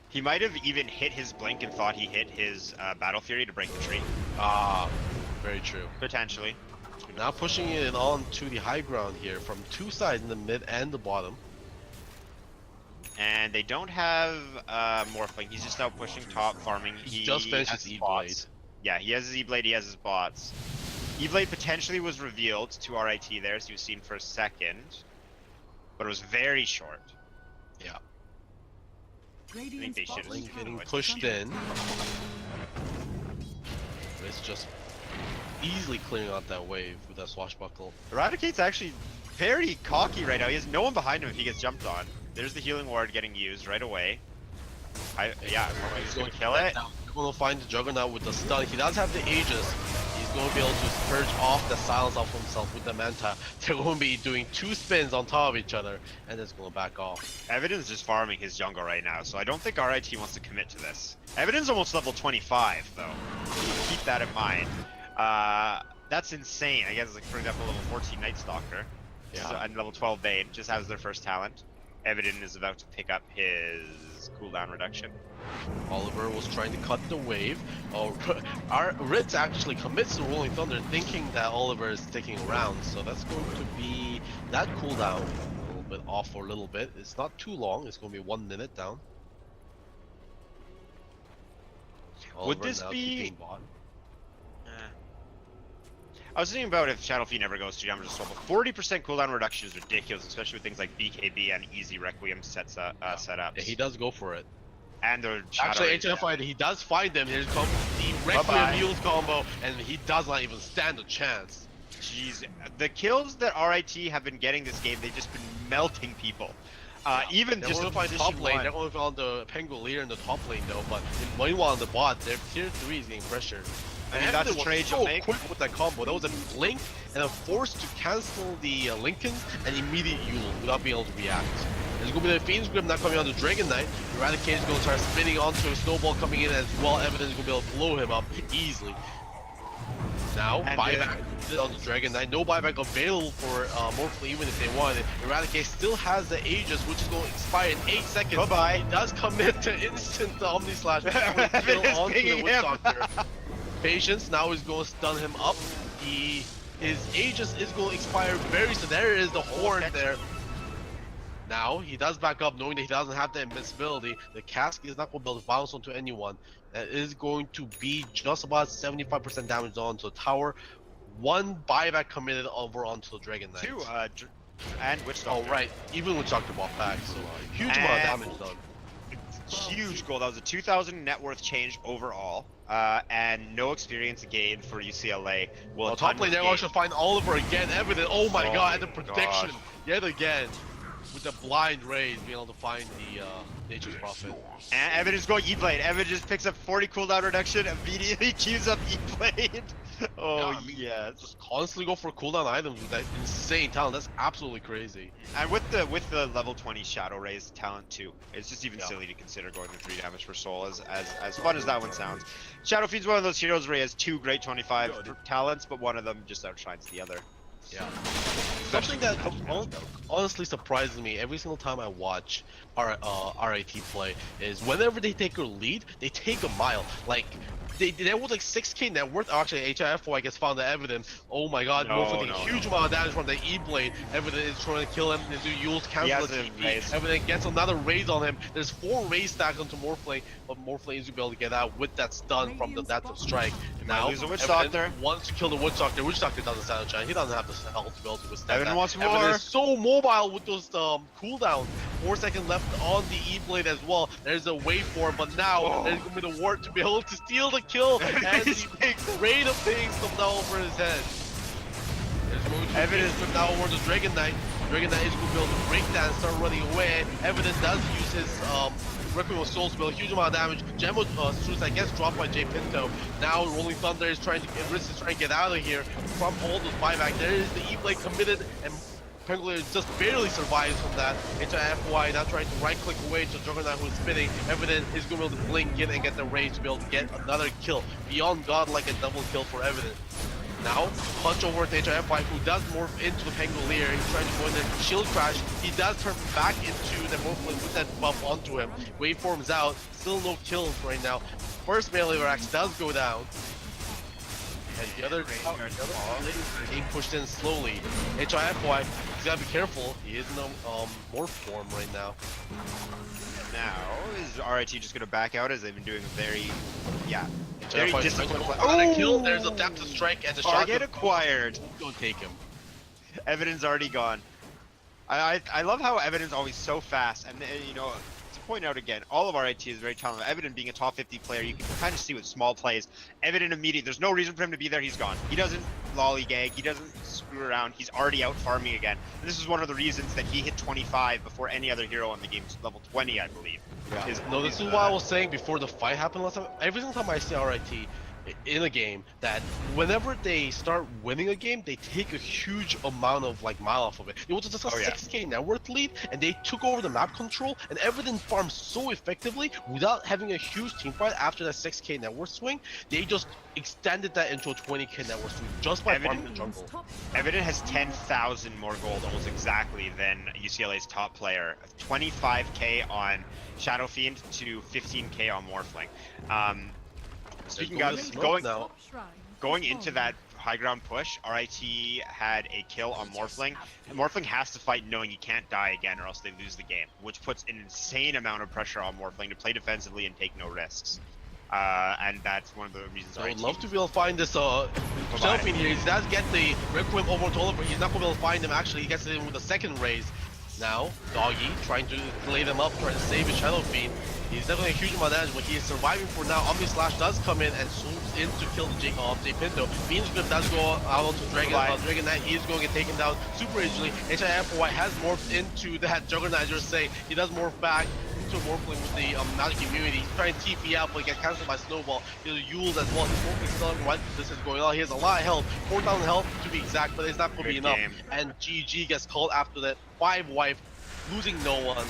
He might have even hit his blink and thought he hit his Battle Fury to break the tree. Very true. Potentially. Now pushing it on to the high ground here from two sides, in the mid and the bottom. And they don't have Morphling. He's just out pushing top, farming. He just finished his E-Blade. Yeah, he has his E-Blade, he has his bots. E-Blade potentially was revealed to RIT there, so he was seen for a second. But it was very short. Yeah. I think they should have getting pushed in. It's just easily clearing out that wave with that swashbuckle. Eradicate's actually very cocky right now. He has no one behind him if he gets jumped on. There's the healing ward getting used right away. He's going to kill it. He's going to find the Juggernaut with the stun. He does have the Aegis. He's going to be able to purge off the silence off himself with the Manta. They're going to be doing 2 spins on top of each other, and it's going to back off. Evident's just farming his jungle right now, so I don't think RIT wants to commit to this. Evident's almost level 25, though. Keep that in mind. That's insane. I guess, like, for example, level 14 Night Stalker. Yeah. So, and level 12 Bane just has their first talent. Evident is about to pick up his cooldown reduction. Oliver was trying to cut the wave. Our RIT actually commits to Rolling Thunder thinking that Oliver is sticking around, so that's going to be that cooldown will bit off for a little bit. It's not too long. It's going to be 1 minute down. Would Oliver this now be? keeping bot. I was thinking about if Shadow Fiend never goes 2 damage as well, but 40% cooldown reduction is ridiculous, especially with things like BKB and easy Requiem setups. Yeah, he does go for it. And the Shadow Actually, Rays, HFI, he does find them. Here comes the Requiem Mules combo, and he does not even stand a chance. Jeez, the kills that RIT have been getting this game, they've just been melting people. Even they're just going to find top lane. They're going to find the Penguin leader in the top lane though, but meanwhile on the bot, their tier 3 is getting pressured. I mean, that's a trade you'll make. Quick with that combo. That was a blink and a force to cancel the Lincolns and immediate Yule without being able to react. There's going to be the Fiend's Grip now coming on the Dragon Knight. Eradicate is going to start spinning onto a snowball coming in as well. Evidence is going to be able to blow him up easily. Now, and buyback on the Dragon Knight. No buyback available for Morphle even if they want it. Eradicate still has the Aegis, which is going to expire in 8 seconds. Bye-bye. He does commit to instant Omni Slash kill onto the Witch Doctor. Patience now is going to stun him up. His Aegis is going to expire very soon. There is the horn there. Now he does back up knowing that he doesn't have the invincibility. The cask is not going to be able to bounce onto anyone. That is going to be just about 75% damage onto the tower. 1 buyback committed over onto the Dragon Knight. 2 and Witch Doctor. Oh right, even Witch Doctor bought back, so huge amount of damage done. Huge goal. That was a 2,000 net worth change overall, and no experience gained for UCLA. Well, top lane, they're going to find Oliver again. Evident. Oh my god, and the protection yet again with the blind rays, being able to find the Nature's Prophet. And Evan is going E-Blade. Evan just picks up 40 cooldown reduction, immediately queues up E-Blade. Oh yeah, I mean, yes. Just constantly go for cooldown items with that insane talent. That's absolutely crazy. And with the level 20 Shadow Rays talent too, it's just even silly to consider going to 3 damage per soul. As fun as that one sounds, Shadow Fiend's one of those heroes where he has 2 great 25 talents, but one of them just outshines the other. Yeah. Something that honestly surprises me every single time I watch RIT play is whenever they take a lead, they take a mile. Like they was like 6k net worth. Actually, HIFO I guess found the evidence. Oh my god, huge amount of damage from the E-Blade. Evident is trying to kill him. They do Yule's cancel the TP. Evident gets another raise on him. There's 4 raise stacks onto Morphle, but Morphle is able to get out with that stun from the Death of Strike. Now, lose a Witch Doctor. Wants to kill the Witch Doctor. Witch Doctor doesn't stand a chance. He doesn't have the health to be able to withstand Evan that. wants more. Evan is so mobile with those cooldowns. 4 seconds left on the E-Blade as well. There's a waveform, but now there's going to be the ward to be able to steal the kill. And the rate of things come down over his head. There's going to be Evidence from now over the Dragon Knight. Dragon Knight is going to be able to break that and start running away. Evidence does use his Requiem of Soul spell, huge amount of damage. Gem Suicide gets dropped by J Pinto. Now Rolling Thunder is trying to get out of here from all those buyback. There is the E-Blade committed, and Penguin just barely survives from that. Into FY, now trying to right click away to Juggernaut who's spinning. Evident is going to be able to blink in and get the rage to be able to get another kill. Beyond God, like a double kill for Evident. Now, punch over to HIFY, who does morph into the Pangolier. He's trying to go in there, shield crash. He does turn back into the Morphlin with that buff onto him. Waveform's out, still no kills right now. First melee axe does go down. And the other is being pushed in slowly. HIFY, he's gotta be careful. He is in a morph form right now. Now, is RIT just gonna back out as they've been doing a very disciplined play? Kill, there's a Depth of Strike and the shot get acquired. Don't take him. Evidence already gone. I love how Evidence always so fast, and you know, to point out again, all of RIT is very talented. Evident being a top 50 player, you can kind of see with small plays. Evident immediate, there's no reason for him to be there, he's gone. He doesn't lollygag, he doesn't screw around, he's already out farming again. And this is one of the reasons that he hit 25 before any other hero on the game's level 20, I believe. Yeah. This is what I was saying before the fight happened last time. Every single time I see RIT in a game, that whenever they start winning a game, they take a huge amount of like mile off of it. It was just a 6k net worth lead, and they took over the map control, and everything farmed so effectively without having a huge team fight after that 6k net worth swing. They just extended that into a 20k net worth swing just by farming the jungle. Evident has 10,000 more gold almost exactly than UCLA's top player. 25k on Shadow Fiend to 15k on Morphling. Speaking of going into that high ground push, RIT had a kill on Morphling. And Morphling has to fight knowing he can't die again or else they lose the game, which puts an insane amount of pressure on Morphling to play defensively and take no risks. And that's one of the reasons I RIT would love to be able to find this Shelfing here. He does get the Requiem over to Oliver. He's not going to be able to find him. Actually, he gets it in with the second raise. Now, Doggy trying to lay them up, trying to save his Shadow Fiend. He's definitely a huge amount of damage, but he is surviving for now. Omni Slash does come in and swoops in to kill the J Pinto. Phoenix Grip does go out onto Dragon Knight. He is going to get taken down super easily. HIF has morphed into that Juggernauter say. He does morph back into Morphling with the magic immunity. He's trying to TP out, but he gets cancelled by Snowball. There's Yules as well. His Morphling still right this is going on. He has a lot of health, 4,000 health to be exact, but it's not going to be enough. And GG gets called after that 5-wipe, losing no one.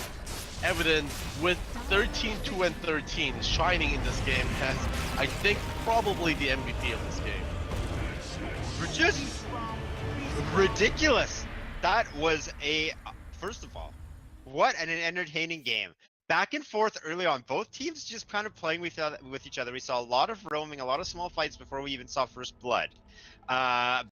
Evident with 13-2 and 13 shining in this game as I think probably the MVP of this game. Just ridiculous. That was first of all, what an entertaining game. Back and forth early on, both teams just kind of playing with each other. We saw a lot of roaming, a lot of small fights before we even saw first blood.